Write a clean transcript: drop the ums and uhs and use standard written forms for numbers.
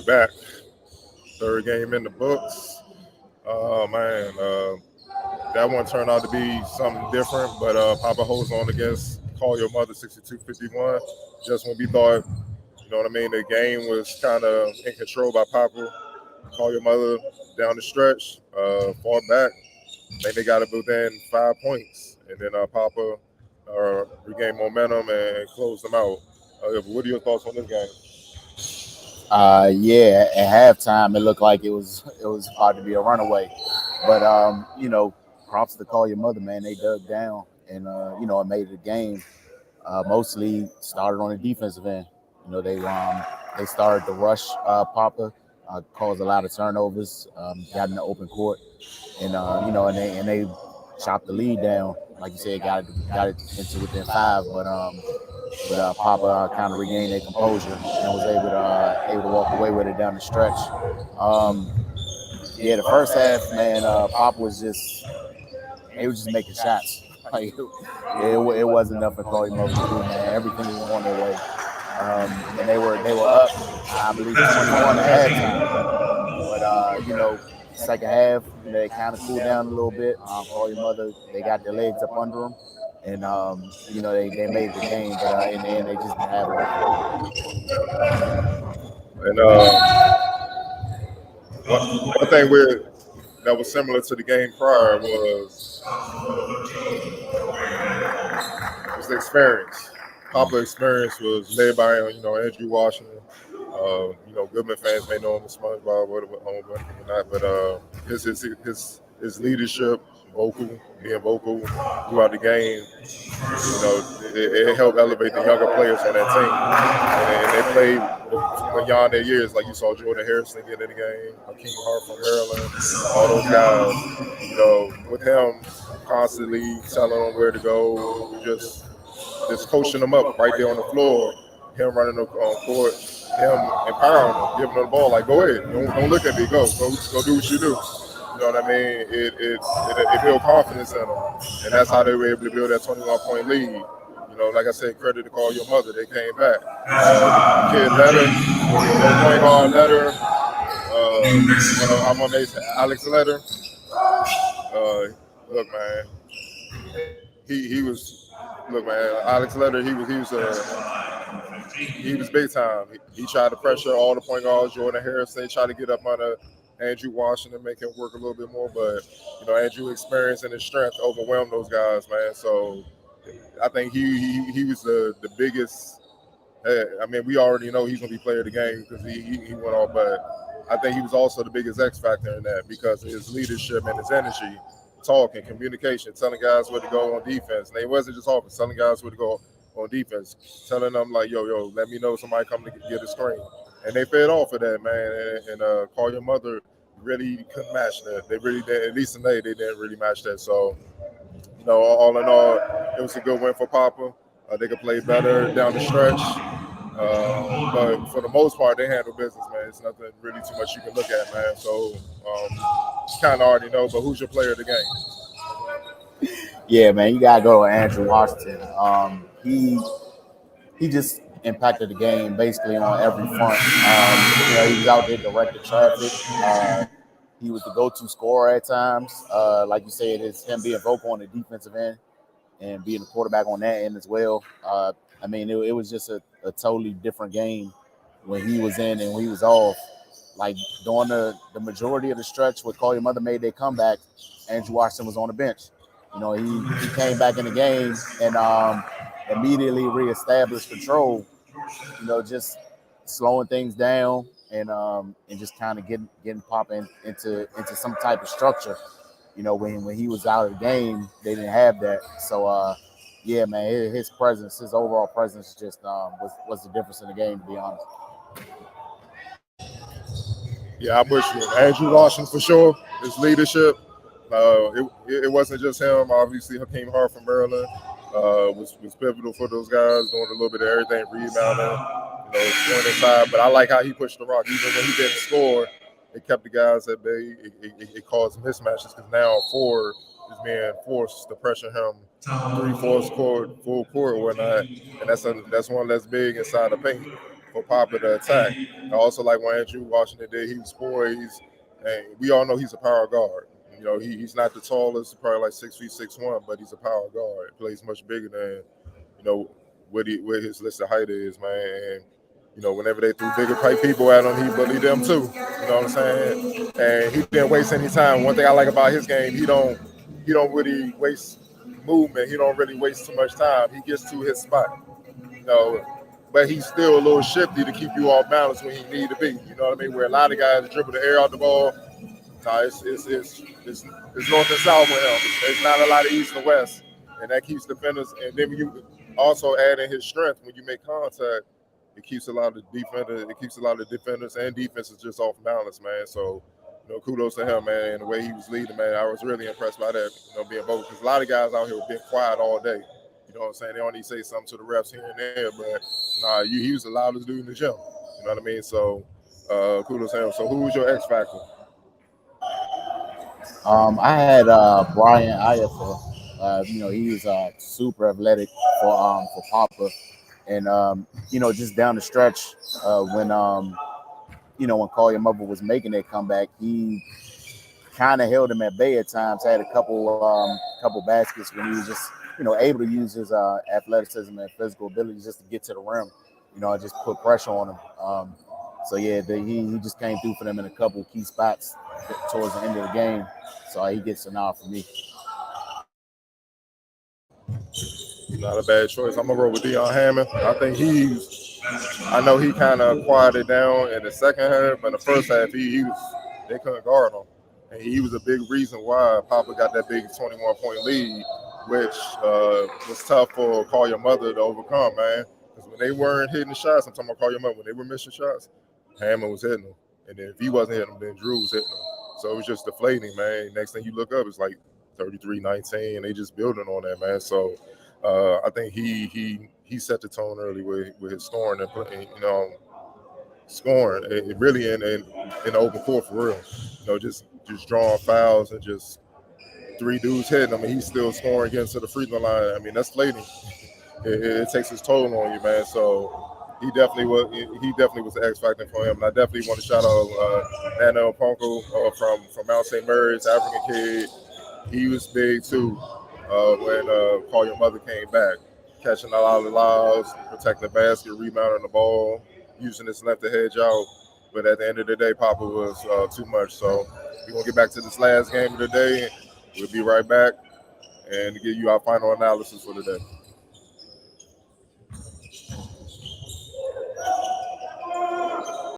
We're back. Third game in the books. Oh man, that one turned out to be something different. But Papa holds on against Call Your Mother 62-51. Just when we thought, you know what I mean, the game was kind of in control by Papa. Call Your Mother down the stretch, fought back. I think they got it within 5 points, and then Papa regained momentum and closed them out. What are your thoughts on this game? Yeah, at halftime it looked like it was about to be a runaway, but props to Call Your Mother, man. They dug down and it made it a game. Mostly started on the defensive end. They started to rush Papa, caused a lot of turnovers, got in the open court, and and they chopped the lead down. Like you said, got it into within five, but Papa kind of regained their composure and was able to walk away with it down the stretch. Um, yeah, the first half, man, Papa was just they were just making shots. Like it wasn't enough for Chloe Mother to do, man. Everything was going their way, and they were up, I believe, 21 at halftime. But second half, they kind of cooled down a little bit. Chloe Mother, they got their legs up under them, and they made the game, but in the end, they just didn't have And one thing that was similar to the game prior was the experience. Papa experience was led by Andrew Washington. Goodman fans may know him as SpongeBob or not, but his leadership, being vocal throughout the game, it helped elevate the younger players on that team, and they played beyond their years. Like you saw Jordan Harrison get in the game, Hakeem Hart from Maryland, all those guys. With him constantly telling them where to go, just coaching them up right there on the floor. Him running the court, him empowering them, giving them the ball. Like, go ahead, don't look at me, go do what you do. You know what I mean? It built confidence in them, and that's how they were able to build that 21-point lead. Like I said, credit to Call Your Mother. They came back. Kid Letter, point guard Letter. I'm on Alex Letter. Look, man, he was. Look, man, Alex Letter. He was big time. He tried to pressure all the point guards. Jordan Harrison tried to get up under Andrew Washington, make him work a little bit more. But Andrew experience and his strength overwhelmed those guys, man. So I think he was the biggest. I mean, we already know he's gonna be player of the game because he went off, but I think he was also the biggest X factor in that because of his leadership and his energy, talking, communication, telling guys where to go on defense. And they wasn't just offense, telling guys where to go on defense, telling them like, yo, let me know somebody come to get a screen. And they fed off of that, man. And Call Your Mother really couldn't match that. They really did. At least tonight, they didn't really match that. So, all in all, it was a good win for Papa. They could play better down the stretch. But for the most part, they handle business, man. It's nothing really too much you can look at, man. So, kind of already know. But who's your player of the game? Yeah, man, you gotta go to Andrew Washington. He just impacted the game basically on every front. He was out there directing traffic. He was the go-to scorer at times. Like you said, it's him being vocal on the defensive end and being the quarterback on that end as well. I mean, it was just a totally different game when he was in and when he was off. Like during the majority of the stretch where Call Your Mother made their comeback, Andrew Washington was on the bench. He came back in the game and immediately reestablished control. Just slowing things down and just kind of getting popping into some type of structure. When he was out of the game, they didn't have that. So yeah, man, his presence, his overall presence, just was the difference in the game. To be honest. Yeah, I push you. Andrew Washington for sure. His leadership. It wasn't just him. Obviously, Hakeem Hart from Maryland was pivotal for those guys, doing a little bit of everything, rebounding, going inside. But I like how he pushed the rock. Even when he didn't score, it kept the guys at bay. It caused mismatches because now Ford is being forced to pressure him 3/4 court, full court, or whatnot, and that's one less big inside the paint. for Papa to attack. I also like what Andrew Washington did. He was poised, and we all know he's a power guard. You know, he's not the tallest, probably like 6 feet 6'1", but he's a power guard. He plays much bigger than, you know, what his listed height is, man. And, you know, whenever they threw bigger pipe people at him, he bullied them too. You know what I'm saying? And he didn't waste any time. One thing I like about his game, he don't really waste movement. He don't really waste too much time. He gets to his spot. You know, but he's still a little shifty to keep you off balance when he need to be. You know what I mean? Where a lot of guys dribble the air out the ball. No, it's north and south with him. It's not a lot of east and west, and that keeps defenders. And then when you also add in his strength when you make contact, it keeps a lot of defenders. It keeps a lot of defenders and defenses just off balance, man. So, you know, kudos to him, man. And the way he was leading, man, I was really impressed by that. You know, being vocal, because a lot of guys out here have been quiet all day. You know what I'm saying? They only say something to the refs here and there, but nah, he was the loudest dude in the gym. You know what I mean? So, kudos to him. So, who was your X factor? I had Brian Iaffa. You know, he was super athletic for Papa, and you know, just down the stretch when you know, when Call Your Mother was making that comeback, he kind of held him at bay at times. Had a couple baskets when he was just, you know, able to use his athleticism and physical ability just to get to the rim. You know, just put pressure on him. So yeah, he just came through for them in a couple key spots towards the end of the game. So he gets a nod for me. Not a bad choice. I'm gonna roll with Deion Hammond. I think I know he kind of quieted down in the second half, but in the first half they couldn't guard him, and he was a big reason why Papa got that big 21-point lead, which was tough for Call Your Mother to overcome, man. Because when they weren't hitting the shots, I'm talking about Call Your Mother, when they were missing shots, Hammond was hitting them, and then if he wasn't hitting them, then Drew was hitting them. So it was just deflating, man. Next thing you look up, it's like 33-19, and they just building on that, man. So I think he set the tone early with his scoring and, you know, scoring it really in the open court for real. You know, just drawing fouls and just three dudes hitting him, and he's still scoring getting to the free throw line. I mean, that's deflating. It takes its toll on you, man. So he definitely was the X factor for him. And I definitely want to shout out Nana Okonkwo from Mount St. Mary's, African kid. He was big too when Call Your Mother came back, catching a lot of lobs, protecting the basket, rebounding the ball, using his left to hedge out. But at the end of the day, Papa was too much. So we're gonna get back to this last game of the day. We'll be right back and give you our final analysis for the day.